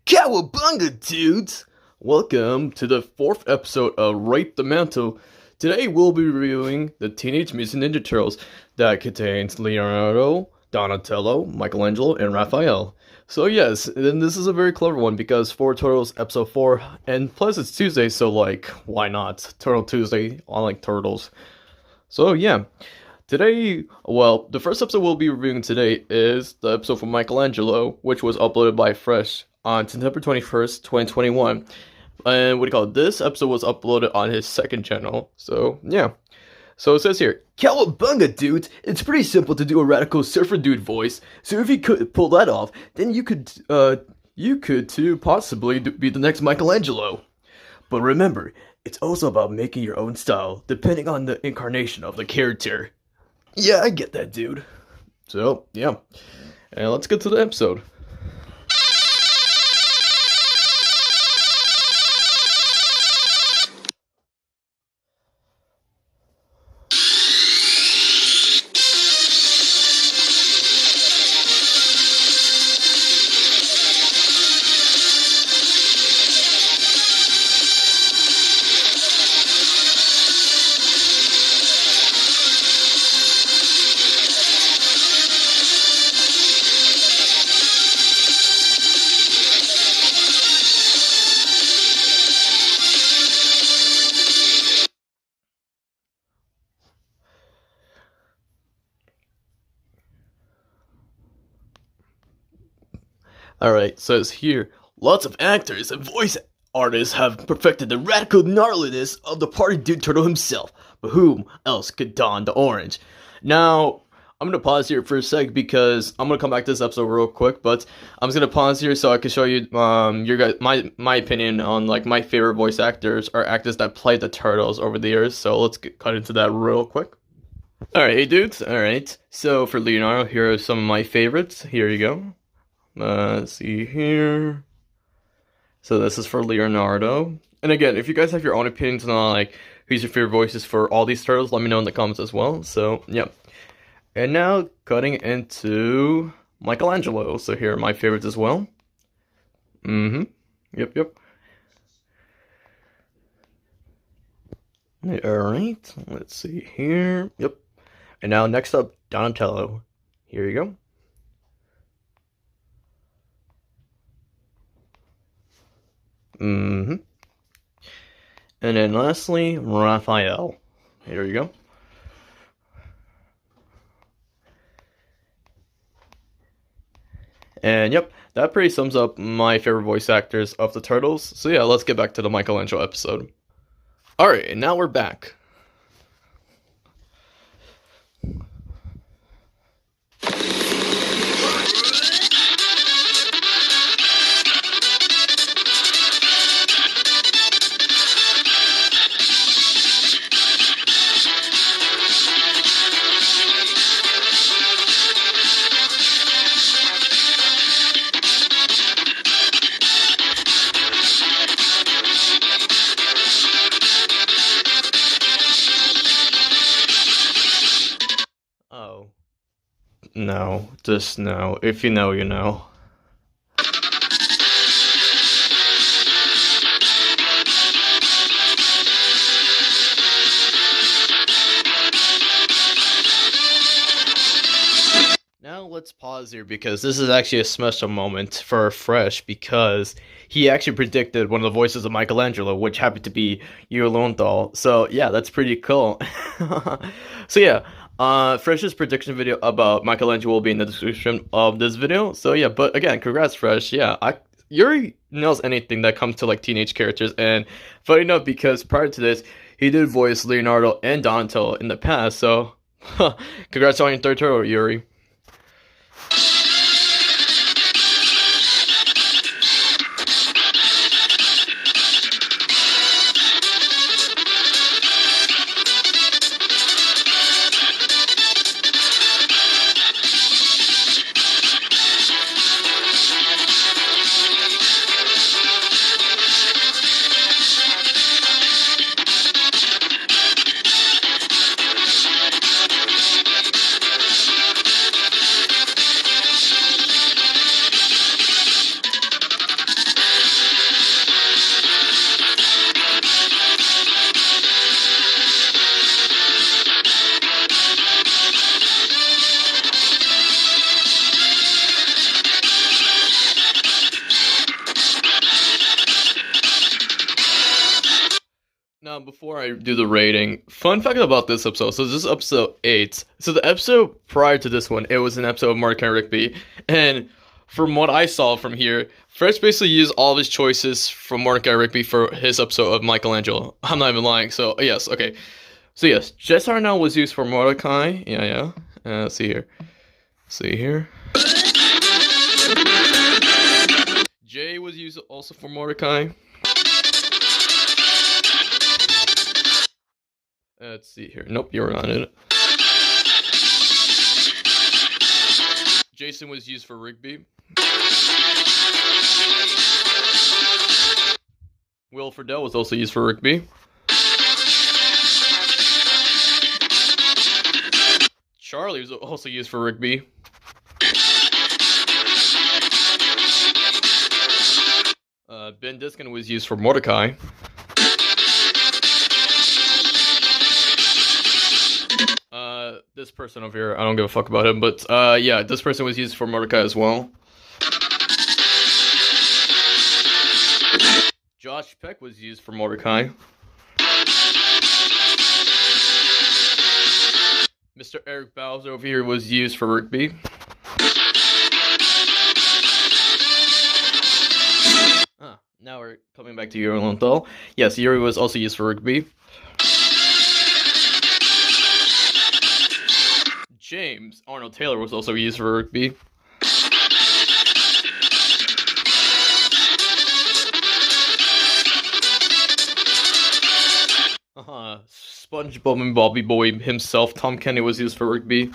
Cowabunga, dudes! Welcome to the fourth episode of Rape the Mantle. Today we'll be reviewing the Teenage Mutant Ninja Turtles that contains Leonardo, Donatello, Michelangelo, and Raphael. So yes, and this is a very clever one because Four Turtles episode 4, and plus it's Tuesday, so like, why not? Turtle Tuesday, I like turtles. So yeah. Today, well, the first episode we'll be reviewing today is the episode from Michelangelo, which was uploaded by Fresh on September 21st, 2021. And what do you call it? This episode was uploaded on his second channel. So, yeah. So it says here, Cowabunga, dudes! It's pretty simple to do a radical surfer dude voice. So if you could pull that off, then you could too possibly be the next Michelangelo. But remember, it's also about making your own style, depending on the incarnation of the character. Yeah, I get that, dude. So, yeah. And let's get to the episode. Alright, says here, lots of actors and voice artists have perfected the radical gnarliness of the party dude turtle himself, but whom else could don the orange? Now, I'm gonna pause here for a sec because I'm gonna come back to this episode real quick, but I'm just gonna pause here so I can show you your guys my opinion on like my favorite voice actors or actors that played the turtles over the years. So let's cut into that real quick. Alright, hey dudes, alright. So for Leonardo, here are some of my favorites. Here you go. Let's see here. So this is for Leonardo. And again, if you guys have your own opinions on like who's your favorite voices for all these turtles, let me know in the comments as well. So yeah. And now cutting into Michelangelo. So here are my favorites as well. Yep. Alright, let's see here. Yep. And now next up, Donatello. Here you go. And then lastly, Raphael. Here you go. And yep, that pretty sums up my favorite voice actors of the Turtles. So yeah, let's get back to the Michelangelo episode. Alright, and now we're back. Oh. No, just no. If you know, you know. Now let's pause here because this is actually a special moment for Fresh because he actually predicted one of the voices of Michelangelo, which happened to be Leonardo. So yeah, that's pretty cool. So yeah, Fresh's prediction video about Michelangelo will be in the description of this video. So yeah, but again, congrats Fresh. Yeah, Yuri knows anything that comes to like teenage characters, and funny enough, because prior to this, he did voice Leonardo and Donatello in the past. So congrats on your third turtle, Yuri. Now, before I do the rating, fun fact about this episode. So this is episode 8. So the episode prior to this one, it was an episode of Mordecai Rigby. And from what I saw from here, Fresh basically used all of his choices from Mordecai Rigby for his episode of Michelangelo. I'm not even lying. So, yes, okay. So, yes, Jess Arnell was used for Mordecai. Yeah. Let's see here. Jay was used also for Mordecai. Let's see here. Nope, you're not in it. Jason was used for Rigby. Will Friedle was also used for Rigby. Charlie was also used for Rigby. Ben Diskin was used for Mordecai. This person over here, I don't give a fuck about him, but yeah, this person was used for Mordecai as well. Josh Peck was used for Mordecai. Mr. Eric Bowser over here was used for Rigby. Now we're coming back to Yuri Lowenthal. Yes, Yuri was also used for Rigby. James Arnold Taylor was also used for Rigby. SpongeBob and Bobby Boy himself, Tom Kenny, was used for Rigby.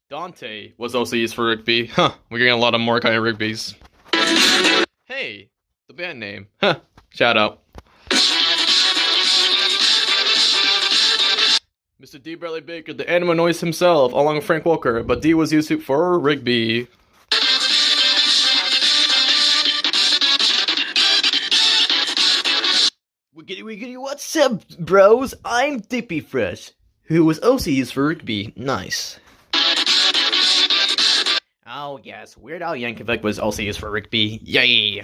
Dante was also used for Rigby. We're getting a lot of Mordecai and Rigby's. Hey, the band name. Shout out. Mr. D. Bradley Baker, the Animal Noise himself, along with Frank Walker, but D was used for Rigby. Wiggity, what's up, bros? I'm Dippy Fresh, who was also used for Rigby. Nice. Oh yes, Weird Al Yankovic was also used for Rigby. Yay!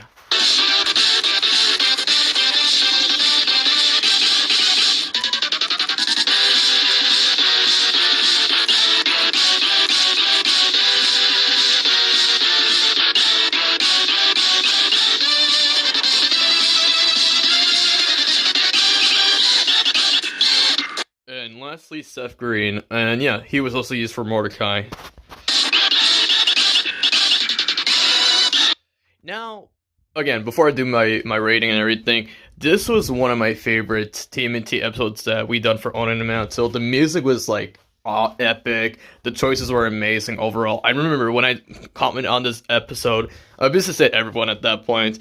And lastly, Seth Green, and yeah, he was also used for Mordecai. Now, again, before I do my rating and everything, this was one of my favorite TMNT episodes that we done for Owning the Mantle. The music was like epic. The choices were amazing overall. I remember when I commented on this episode, I basically said everyone at that point.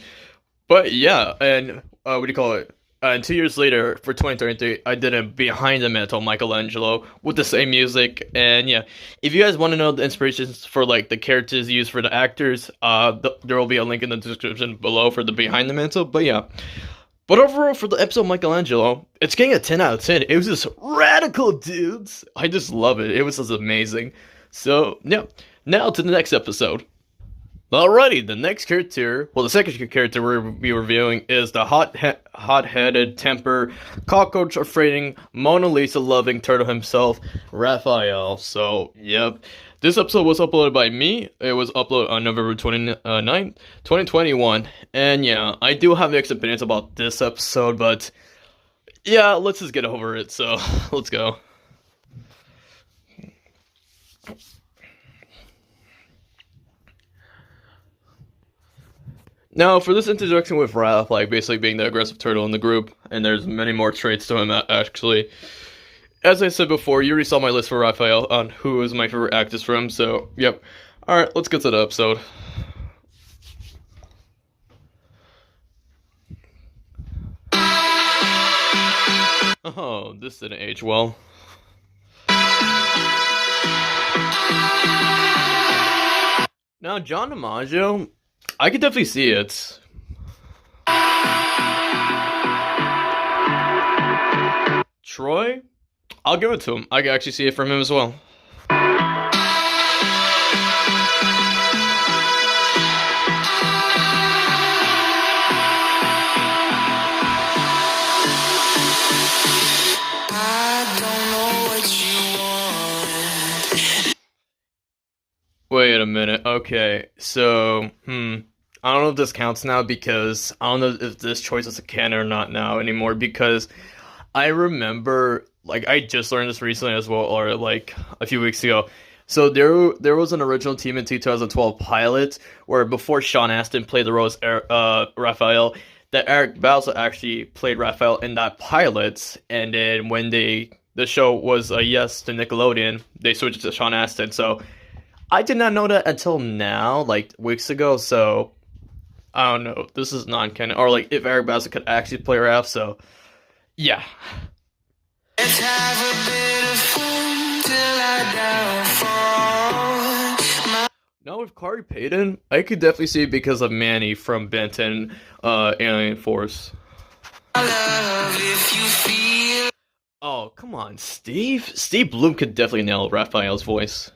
But yeah, and what do you call it? And 2 years later, for 2023, I did a Behind the Mantle Michelangelo with the same music. And yeah, if you guys want to know the inspirations for like the characters used for the actors, there will be a link in the description below for the Behind the Mantle. But yeah, but overall for the episode Michelangelo, it's getting a 10 out of 10. It was just radical, dudes. I just love it. It was just amazing. So yeah, now to the next episode. Alrighty, the next character, well, the second character we'll be reviewing is the hot-headed temper, cockroach-afraiding, Mona Lisa-loving turtle himself, Raphael. So, yep. This episode was uploaded by me. It was uploaded on November 29th, 2021. And yeah, I do have mixed opinions about this episode, but yeah, let's just get over it. So, let's go. Now, for this introduction with Raph, like basically being the aggressive turtle in the group, and there's many more traits to him actually. As I said before, you already saw my list for Raphael on who is my favorite actress for him, so yep. Alright, let's get to the episode. Oh, this didn't age well. Now, John DiMaggio, I could definitely see it. Troy? I'll give it to him. I can actually see it from him as well. Wait a minute. Okay, so I don't know if this counts now because I don't know if this choice is a canon or not now anymore because I remember like I just learned this recently as well, or like a few weeks ago. So there was an original Team in 2012 pilot where before Sean Astin played the role as Raphael, that Eric Bauza actually played Raphael in that pilot, and then when the show was a yes to Nickelodeon, they switched to Sean Astin. So I did not know that until now, like weeks ago. So I don't know. This is non-canon, or like if Eric Bauza could actually play Raph. So yeah. Let's have a bit of fun till I downfall. Now with Corey Payton, I could definitely see it because of Manny from Ben 10 Alien Force. Oh, come on, Steve. Steve Bloom could definitely nail Raphael's voice.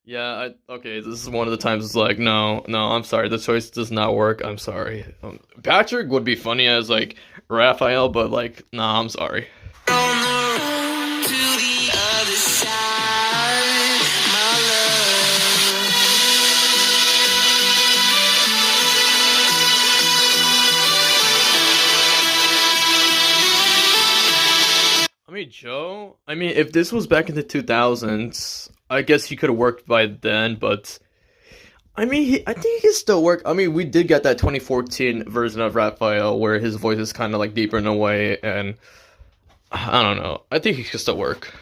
Yeah, okay, this is one of the times it's like, no, I'm sorry, the choice does not work, I'm sorry. Patrick would be funny as, like, Raphael, but, like, nah, I'm sorry. Joe, I mean, if this was back in the 2000s, I guess he could have worked by then, but I mean, I think he can still work. I mean, we did get that 2014 version of Raphael where his voice is kind of like deeper in a way, and I don't know. I think he can still work.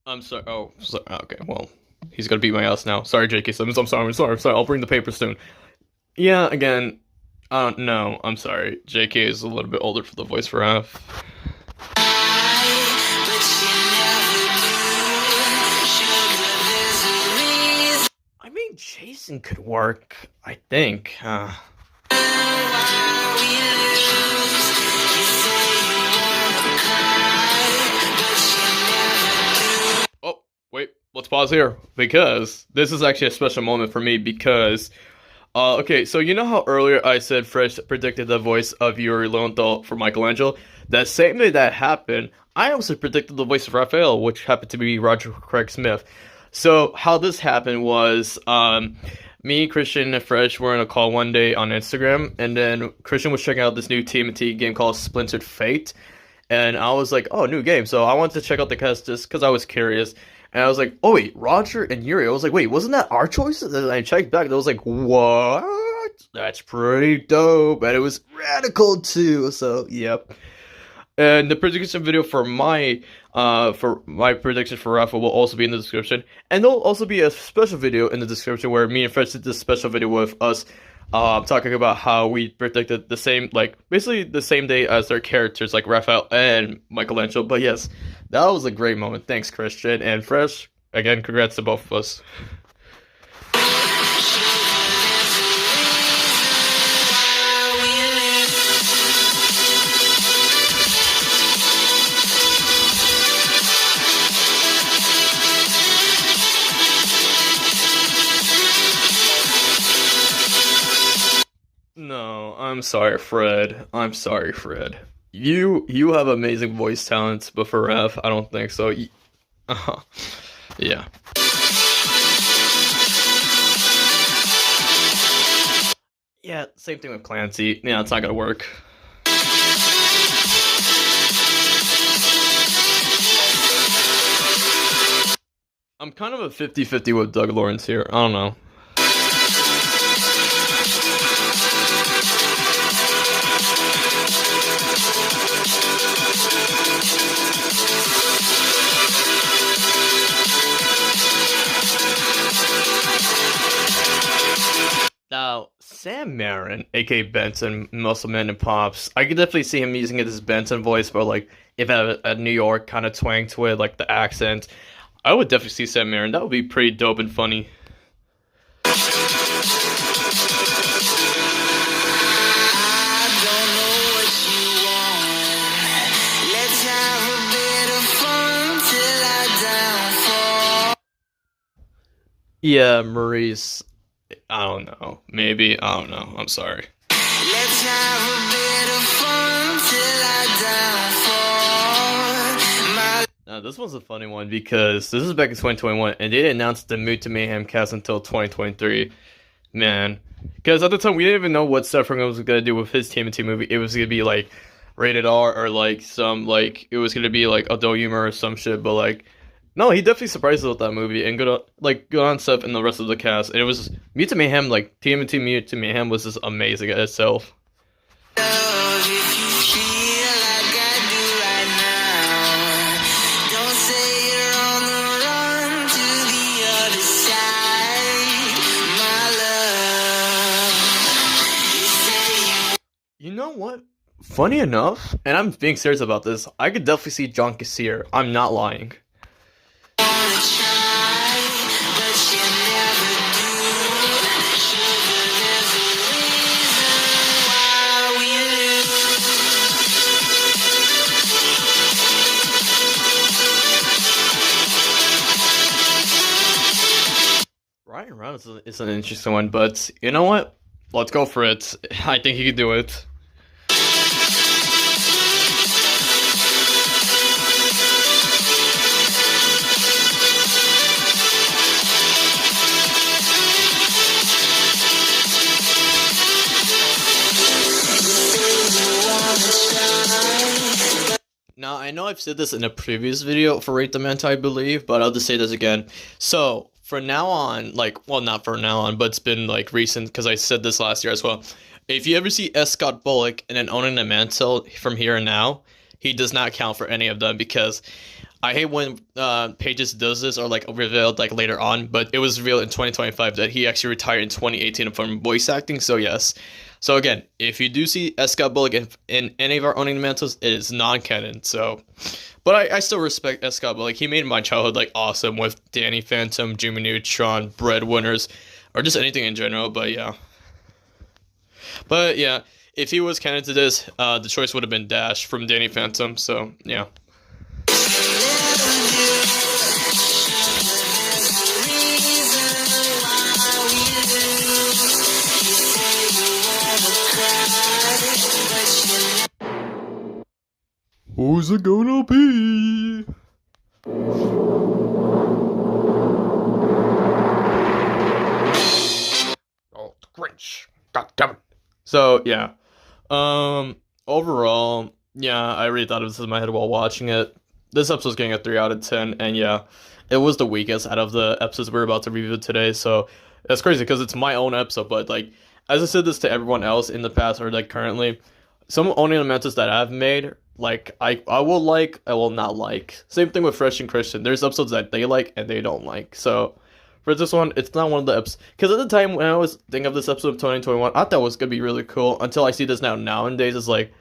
I'm sorry. Oh, sorry. Okay. Well, he's gonna beat my ass now. Sorry, J.K. Simmons. I'm sorry. I'll bring the paper soon. Yeah. Again, I don't know. I'm sorry. J.K. is a little bit older for the voice for F. I mean, Jason could work. I think. Wait, let's pause here, because this is actually a special moment for me, because, okay, so you know how earlier I said Fresh predicted the voice of Yuri Lowenthal for Michelangelo? That same day that happened, I also predicted the voice of Raphael, which happened to be Roger Craig Smith. So, how this happened was, me, Christian, and Fresh were in a call one day on Instagram, and then Christian was checking out this new TMNT game called Splintered Fate, and I was like, oh, new game, so I wanted to check out the cast just because I was curious. And I was like, oh wait, Roger and Yuri. I was like, wait, wasn't that our choice? And I checked back and I was like, what? That's pretty dope. And it was radical too. So, yep. And the prediction video for my prediction for Rafa will also be in the description. And there'll also be a special video in the description where me and Fresh did this special video with us talking about how we predicted the same, like, basically the same day as their characters, like Raphael and Michelangelo. But yes, that was a great moment. Thanks, Christian. And Fresh, again, congrats to both of us. No, I'm sorry, Fred. I'm sorry, Fred. You have amazing voice talents, but for Raph, I don't think so. Yeah. Yeah, same thing with Clancy. Yeah, it's not gonna work. I'm kind of a 50-50 with Doug Lawrence here. I don't know. Now, Sam Marin, aka Benson, Muscle Man and Pops, I could definitely see him using it as Benson voice, but like if it had a New York kind of twang to it, like the accent, I would definitely see Sam Marin. That would be pretty dope and funny. Yeah, Maurice. I don't know. Maybe. I don't know. I'm sorry. Let's have a bit of fun till I downfall. Now, this one's a funny one because this is back in 2021, and they didn't announce the Mutant Mayhem cast until 2023. Man, because at the time we didn't even know what Seth Rogen was gonna do with his TMNT movie. It was gonna be like rated R or like some like it was gonna be like adult humor or some shit. But like, no, he definitely surprised us with that movie and good on Seth and the rest of the cast. And it was Mutant Mayhem, like TMNT Mutant Mayhem was just amazing at itself. Love if you feel like I do right now. Don't say you're on the run to the other side, my love. You say You know what? Funny enough, and I'm being serious about this, I could definitely see John Cassier. I'm not lying. you wanna try, but you never do. Sugar, there's a reason why we Ryan Reynolds is an interesting one, but you know what? Let's go for it. I think he can do it. Now, I know I've said this in a previous video for Rate the Mantle, I believe, but I'll just say this again. So, for now on, like, well, not for now on, but it's been, like, recent, because I said this last year as well. If you ever see S. Scott Bullock in an Owning the Mantle from here and now, he does not count for any of them, because I hate when Pages does this or, like, revealed, like, later on, but it was revealed in 2025 that he actually retired in 2018 from voice acting, so yes. So again, if you do see S. Scott Bullock in any of our Owning the Mantles, it is non-canon. So, but I still respect S. Scott Bullock. He made my childhood like awesome with Danny Phantom, Jimmy Neutron, Breadwinners, or just anything in general. But yeah, if he was canon to this, the choice would have been Dash from Danny Phantom. So yeah. Who's it gonna be? Oh, Grinch. God damn it. So, yeah. Overall, yeah, I really thought of this in my head while watching it. This episode's getting a 3 out of 10, and yeah, it was the weakest out of the episodes we're about to review today, so that's crazy because it's my own episode, but like, as I said this to everyone else in the past or like currently, some Onion Elementals that I've made, like I will like, I will not like. Same thing with Fresh and Christian. There's episodes that they like and they don't like. So for this one, it's not one of the episodes. Because at the time when I was thinking of this episode of 2021, I thought it was gonna be really cool until I see this now. Nowadays, it's like,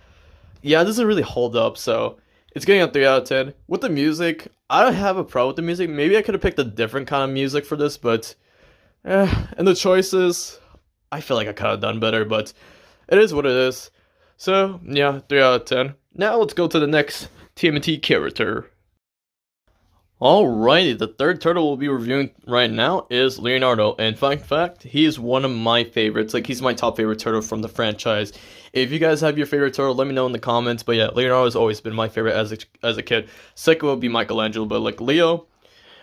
yeah, this doesn't really hold up. So it's getting a 3 out of 10. With the music, I don't have a problem with the music. Maybe I could have picked a different kind of music for this, but and the choices, I feel like I could have done better. But it is what it is. So, yeah, 3 out of 10. Now let's go to the next TMNT character. Alrighty, the third turtle we'll be reviewing right now is Leonardo. And fun fact, he is one of my favorites. Like, he's my top favorite turtle from the franchise. If you guys have your favorite turtle, let me know in the comments. But yeah, Leonardo has always been my favorite as a kid. Second would be Michelangelo, but like Leo,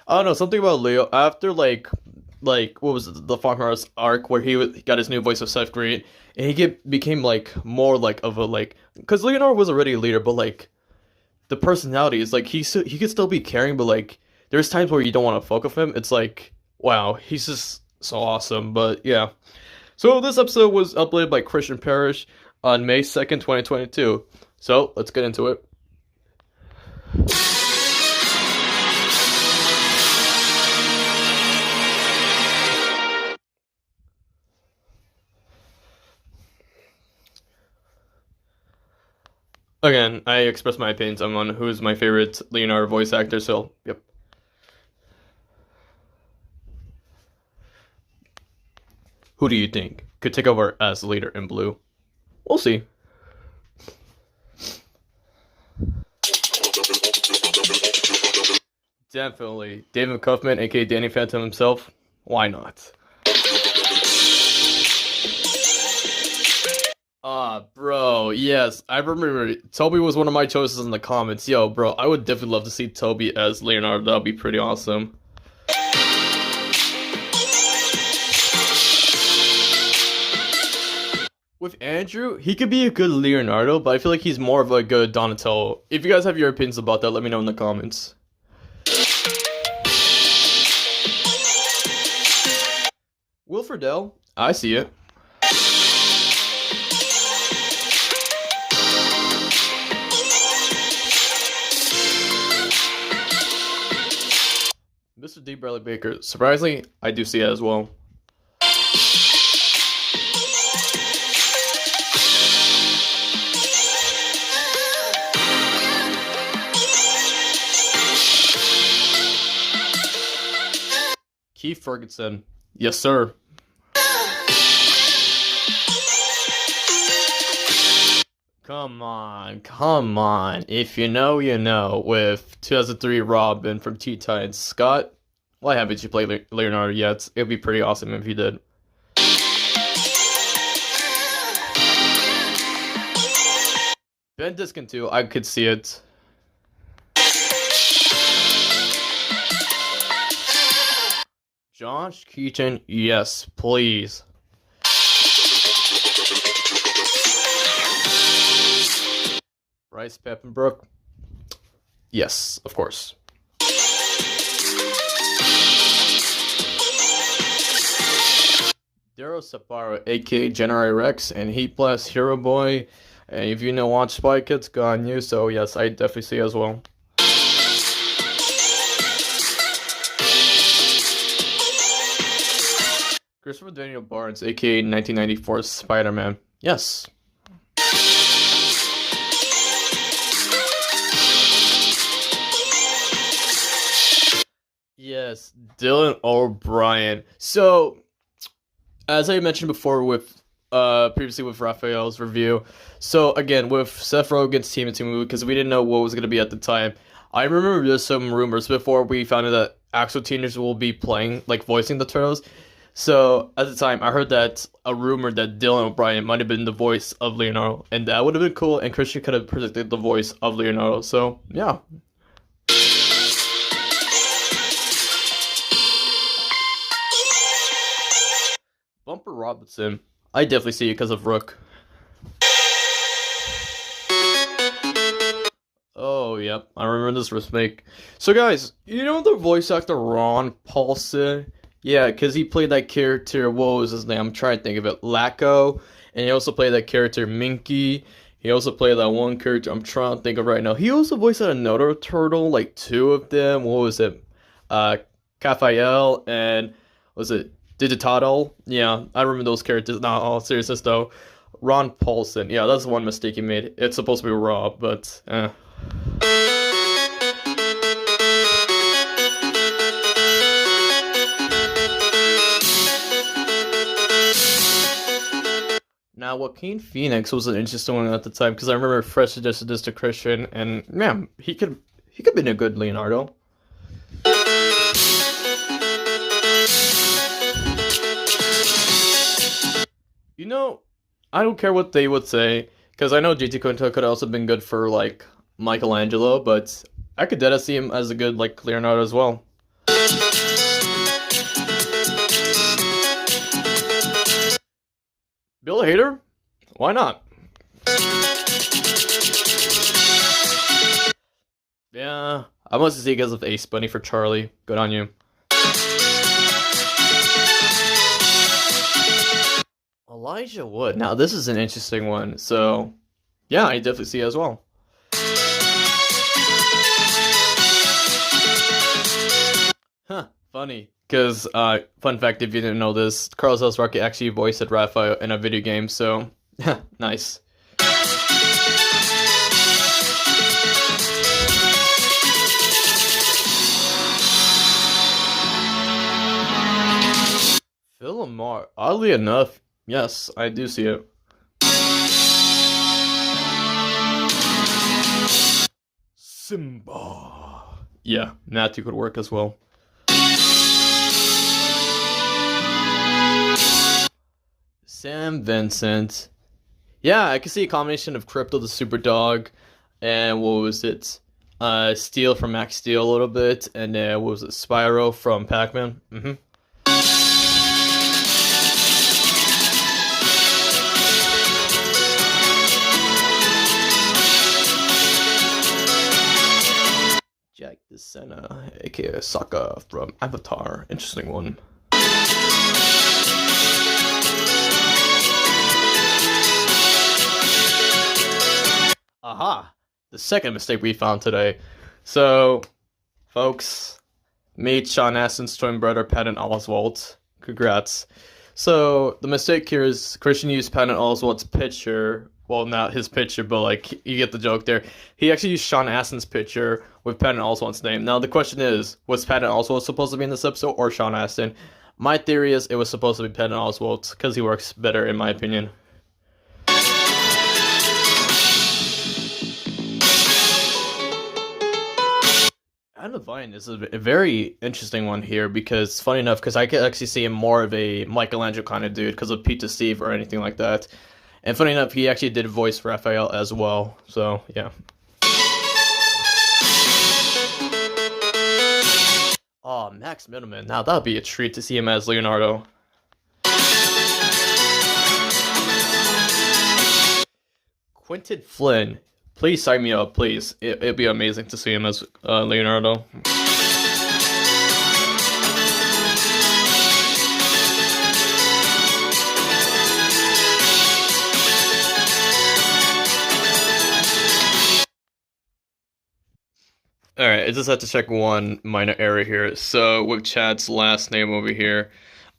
I don't know, something about Leo. After what was it, the Farmhouse arc where he got his new voice of Seth Green, and became like more like of a like, because Leonardo was already a leader, but like the personality is like he could still be caring, but like there's times where you don't want to fuck with him. It's like, wow, he's just so awesome. But yeah, so this episode was uploaded by Christian Parrish on May 2nd, 2022. So let's get into it. Again, I express my opinions on who's my favorite Leonardo voice actor, so, yep. Who do you think could take over as leader in blue? We'll see. Definitely. David Kaufman, aka Danny Phantom himself. Why not? Bro, yes, I remember Toby was one of my choices in the comments. Yo, bro, I would definitely love to see Toby as Leonardo. That'd be pretty awesome. With Andrew, he could be a good Leonardo, but I feel like he's more of a good Donatello. If you guys have your opinions about that, let me know in the comments. Wilfredell, I see it. Mr. D. Bradley Baker, surprisingly, I do see it as well. Keith Ferguson, yes sir. Come on. If you know, you know. With 2003 Robin from Teen Titans, Scott, why haven't you played Leonardo yet? It'd be pretty awesome if you did. Ben Diskin too, I could see it. Josh Keaton, yes, please. Bryce Peppenbrook, yes, of course. Daryl Saparo, aka General Rex, and he plus Hero Boy. And if you know Watch Spy Kids, go on you, so yes, I definitely see as well. Christopher Daniel Barnes, aka 1994 Spider-Man. Yes. Yes, Dylan O'Brien. So, as I mentioned before with previously with Raphael's review, so again with Seth Rogen's Team movie, because we didn't know what was going to be at the time. I remember there's some rumors before we found out that actual teenagers will be playing, like voicing the Turtles. So at the time, I heard that a rumor that Dylan O'Brien might have been the voice of Leonardo, and that would have been cool. And Christian could have predicted the voice of Leonardo. So yeah. Bumper Robinson, I definitely see it because of Rook. Oh, yep, I remember this remake. So guys, you know the voice actor Ron Paulson? Yeah, because he played that character, what was his name? I'm trying to think of it. Lacko. And he also played that character Minky. He also played that one character I'm trying to think of right now. He also voiced another turtle, like two of them. What was it? Raphael and was it Digitado? Yeah, I remember those characters. Not all seriousness though. Ron Paulson. Yeah, that's one mistake he made. It's supposed to be Rob, but Now, Joaquin Phoenix was an interesting one at the time because I remember Fresh suggested this to Christian, and man, he could have been a good Leonardo. You know, I don't care what they would say because I know JT Quinto could have also been good for like Michelangelo, but I could definitely see him as a good like Leonardo as well. Bill Hader? Why not? Yeah, I must see because of Ace Bunny for Charlie. Good on you. Elijah Wood. Now this is an interesting one. So, yeah, I definitely see it as well. Huh, funny. Because, fun fact, if you didn't know this, Carlos S. Rocket actually voiced Raphael in a video game, so, nice. Phil Lamar, oddly enough, yes, I do see it. Simba. Yeah, Matthew could work as well. Sam Vincent. Yeah, I can see a combination of Crypto the Superdog and what was it? Steel from Max Steel a little bit, and what was it? Spyro from Pac-Man. Jack the Senna, aka Sokka from Avatar. Interesting one. Aha! The second mistake we found today. So, folks, meet Sean Astin's twin brother, Patton Oswalt. Congrats. So, the mistake here is Christian used Patton Oswalt's picture. Well, not his picture, but like, you get the joke there. He actually used Sean Astin's picture with Patton Oswalt's name. Now, the question is, was Patton Oswalt supposed to be in this episode or Sean Astin? My theory is it was supposed to be Patton Oswalt because he works better, in my opinion. Adam Levine is a very interesting one here because, funny enough, because I could actually see him more of a Michelangelo kind of dude because of Pizza Steve or anything like that. And funny enough, he actually did voice Raphael as well. So, yeah. Oh, Max Middleman. Now, that would be a treat to see him as Leonardo. Quentin Flynn. Please sign me up, please. It'd be amazing to see him as Leonardo. Alright, I just have to check one minor error here. So, with Chad's last name over here,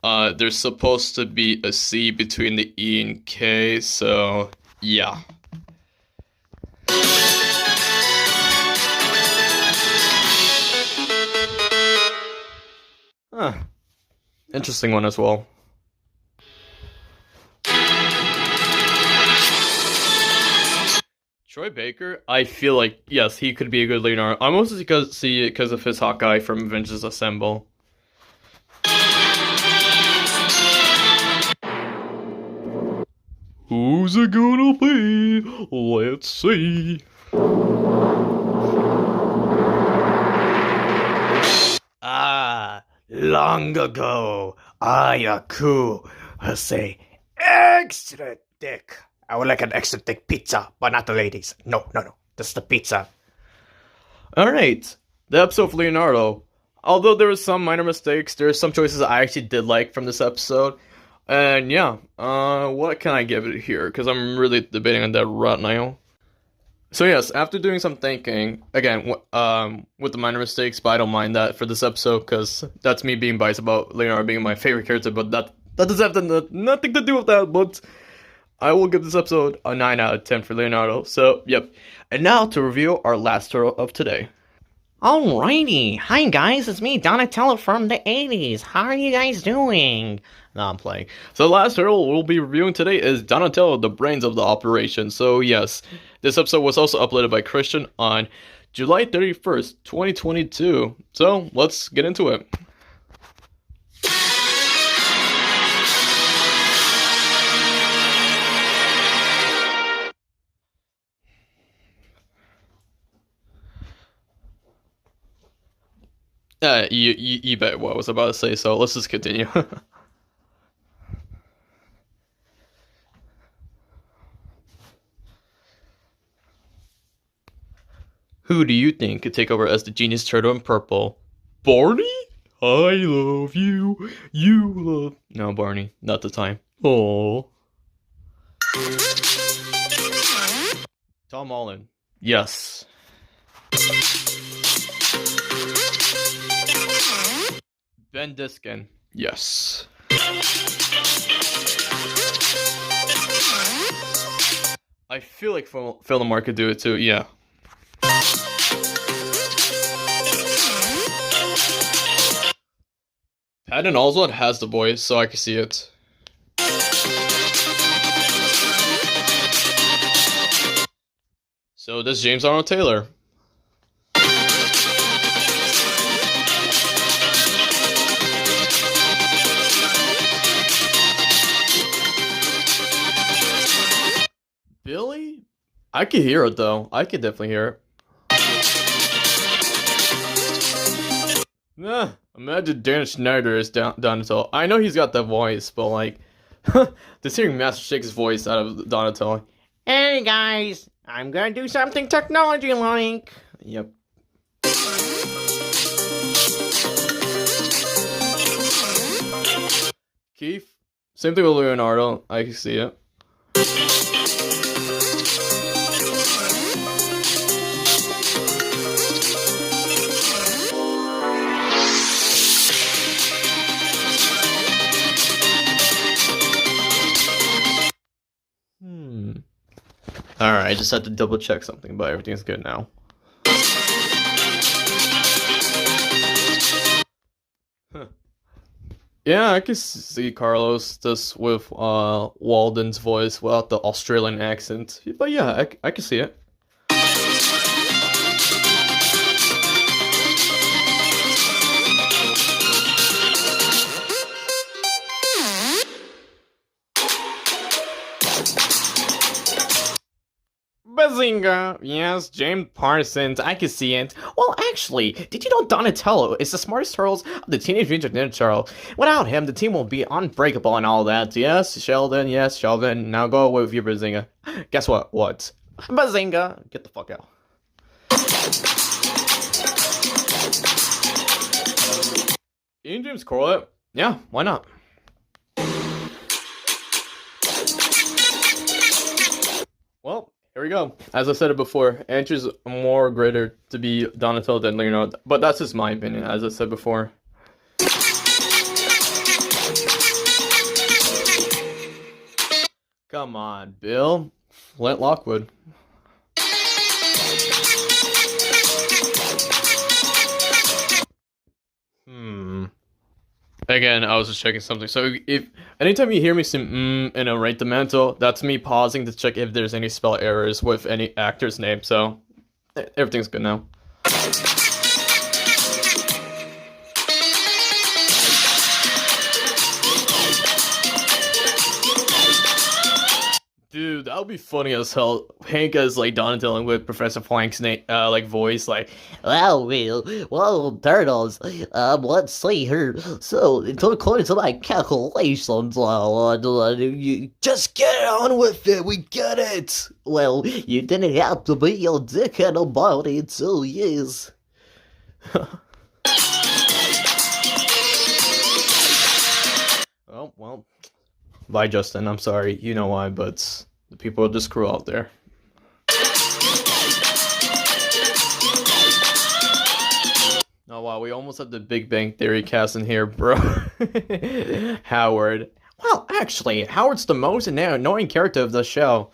there's supposed to be a C between the E and K, so, yeah. Huh. Interesting one as well. Troy Baker, I feel like, yes, he could be a good Leonardo. I mostly see it because of his Hawkeye from Avengers Assemble. Who's it gonna be? Let's see. Long ago, Ayaku say extra thick. I would like an extra thick pizza, but not the ladies. No, just the pizza. Alright, the episode of Leonardo. Although there was some minor mistakes, there are some choices I actually did like from this episode. And yeah, what can I give it here? Because I'm really debating on that right now. So yes, after doing some thinking, again, with the minor mistakes, but I don't mind that for this episode, because that's me being biased about Leonardo being my favorite character, but that doesn't have nothing to do with that, but I will give this episode a 9 out of 10 for Leonardo. So, yep. And now to review our last turtle of today. Alrighty, hi guys, it's me, Donatello from the 80s. How are you guys doing? No, I'm playing. So the last turtle we'll be reviewing today is Donatello, the brains of the operation. So yes, this episode was also uploaded by Christian on July 31st, 2022. So let's get into it. You bet what I was about to say, so let's just continue. Who do you think could take over as the genius turtle in purple? Barney? I love you. You love... No, Barney. Not the time. Oh. Tom Holland. Yes. Ben Diskin. Yes. I feel like Phil Lamar could do it too, yeah. Patton Oswalt has the voice, so I can see it. So does James Arnold Taylor. I could hear it though. I could definitely hear it. Nah, imagine Dan Schneider is Donatello. I know he's got that voice, but like, just hearing Master Shake's voice out of Donatello. Hey guys, I'm gonna do something technology-like. Yep. Keith, same thing with Leonardo. I can see it. Alright, I just had to double check something, but everything's good now. Huh. Yeah, I can see Carlos just with Walden's voice without the Australian accent. But yeah, I can see it. Bazinga! Yes, James Parsons, I can see it. Well, actually, did you know Donatello is the smartest turtles of the Teenage Mutant Ninja Turtles? Without him, the team will be unbreakable and all that. Yes, Sheldon, now go away with your Bazinga. Guess what? What? Bazinga! Get the fuck out. Ian James Corlett? Yeah, why not? Well, here we go. As I said it before, Andrew's more greater to be Donatello than Leonardo, but that's just my opinion, as I said before. Come on, Bill. Flint Lockwood. Again, I was just checking something. So if anytime you hear me say in a Rate the Mantle, that's me pausing to check if there's any spell errors with any actor's name. So everything's good now. Dude, that would be funny as hell. Hank as like Donatello with Professor Plank's name, like voice, like, well, turtles. Let's see here. So, according to my calculations, you just get on with it. We get it. Well, you didn't have to be a dickhead about it, so yes. Oh well. Bye, Justin. I'm sorry. You know why, but the people are just cruel out there. Oh wow, we almost had the Big Bang Theory cast in here, bro. Howard. Well, actually, Howard's the most annoying character of the show.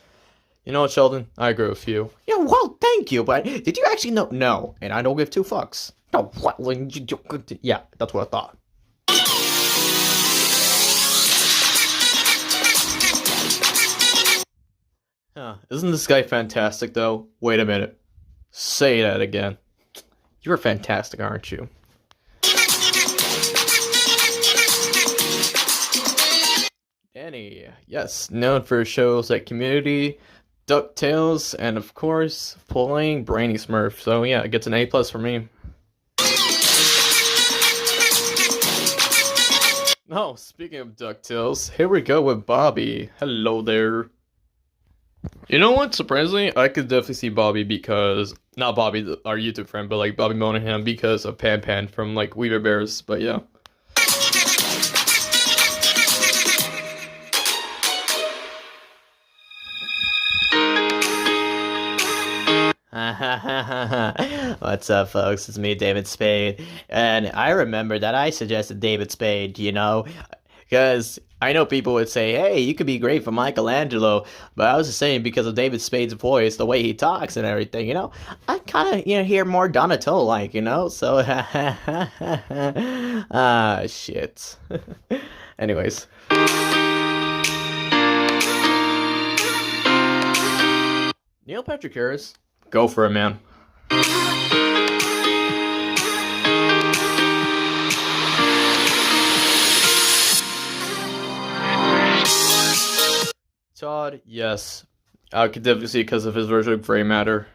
You know what, Sheldon? I agree with you. Yeah, well, thank you, but did you actually know? No, and I don't give two fucks. No, what? Yeah, that's what I thought. Huh, isn't this guy fantastic, though? Wait a minute. Say that again. You're fantastic, aren't you? Danny, yes, known for shows like Community, DuckTales, and of course, playing Brainy Smurf. So yeah, it gets an A+ for me. Oh, speaking of DuckTales, here we go with Bobby. Hello there. You know what? Surprisingly, I could definitely see Bobby because not Bobby, our YouTube friend, but like Bobby Monahan because of Pan Pan from like Weaver Bears. But yeah. What's up, folks? It's me, David Spade. And I remember that I suggested David Spade, because I know people would say, hey, you could be great for Michelangelo, but I was just saying because of David Spade's voice, the way he talks and everything, I kind of, hear more Donatello-like, so, shit. Anyways. Neil Patrick Harris, go for it, man. Todd, yes. I could definitely see because of his version of gray matter.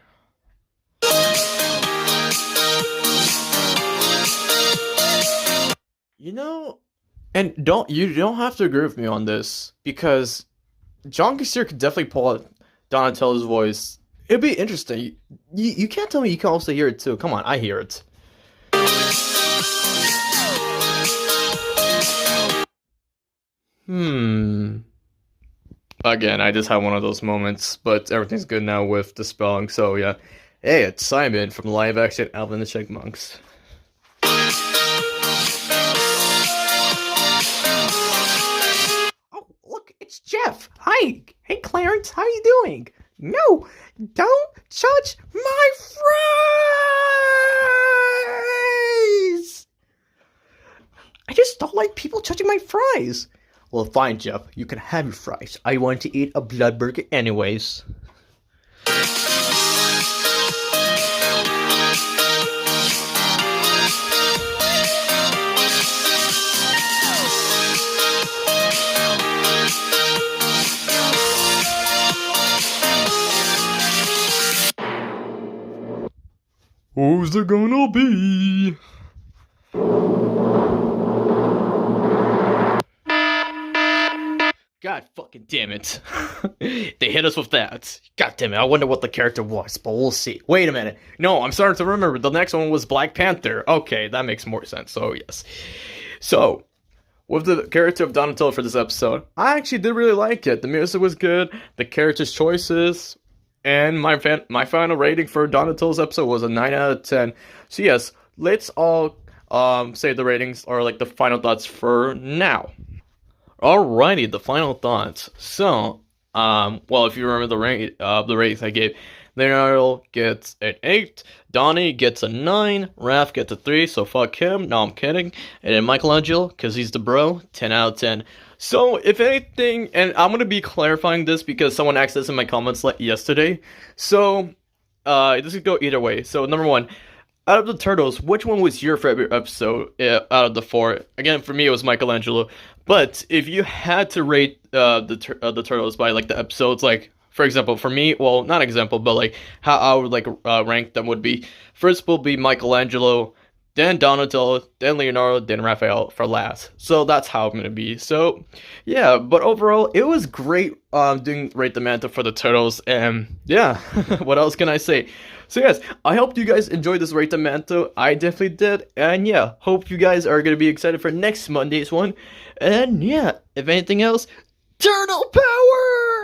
You know, and you don't have to agree with me on this because John Cassier could definitely pull out Donatello's voice. It'd be interesting. You can't tell me you can also hear it too. Come on, I hear it. Again, I just had one of those moments, but everything's good now with the spelling, so yeah. Hey, it's Simon from live action Alvin and the Chipmunks. Oh, look, it's Jeff. Hi. Hey, Clarence, how you doing? No, don't touch my fries! I just don't like people touching my fries. Well, fine, Jeff. You can have your fries. I want to eat a blood burger anyways. Who's it gonna be? God fucking damn it. They hit us with that. God damn it, I wonder what the character was, but we'll see. Wait a minute. No, I'm starting to remember. The next one was Black Panther. Okay, that makes more sense. So, yes. So, with the character of Donatello for this episode, I actually did really like it. The music was good, the character's choices, and my final rating for Donatello's episode was a 9 out of 10. So, yes, let's all say the ratings or like the final thoughts for now. Alrighty, the final thoughts. So, well, if you remember the ratings I gave, Leonardo gets an 8, Donnie gets a 9, Raph gets a 3, so fuck him, no I'm kidding, and then Michelangelo, because he's the bro, 10 out of 10. So, if anything, and I'm going to be clarifying this because someone asked this in my comments yesterday, so, this could go either way. So, number 1, out of the Turtles, which one was your favorite episode out of the 4? Again, for me, it was Michelangelo. But if you had to rate the Turtles by like the episodes, like for example, for me, well, not example, but like how I would like rank them would be: first will be Michelangelo, then Donatello, then Leonardo, then Raphael for last. So that's how I'm gonna be. So yeah, but overall, it was great doing Rate the Mantle for the Turtles, and yeah, what else can I say? So yes, I hope you guys enjoyed this Rate the Mantle. I definitely did, and yeah, hope you guys are gonna be excited for next Monday's one. And yeah, if anything else, Turtle Power!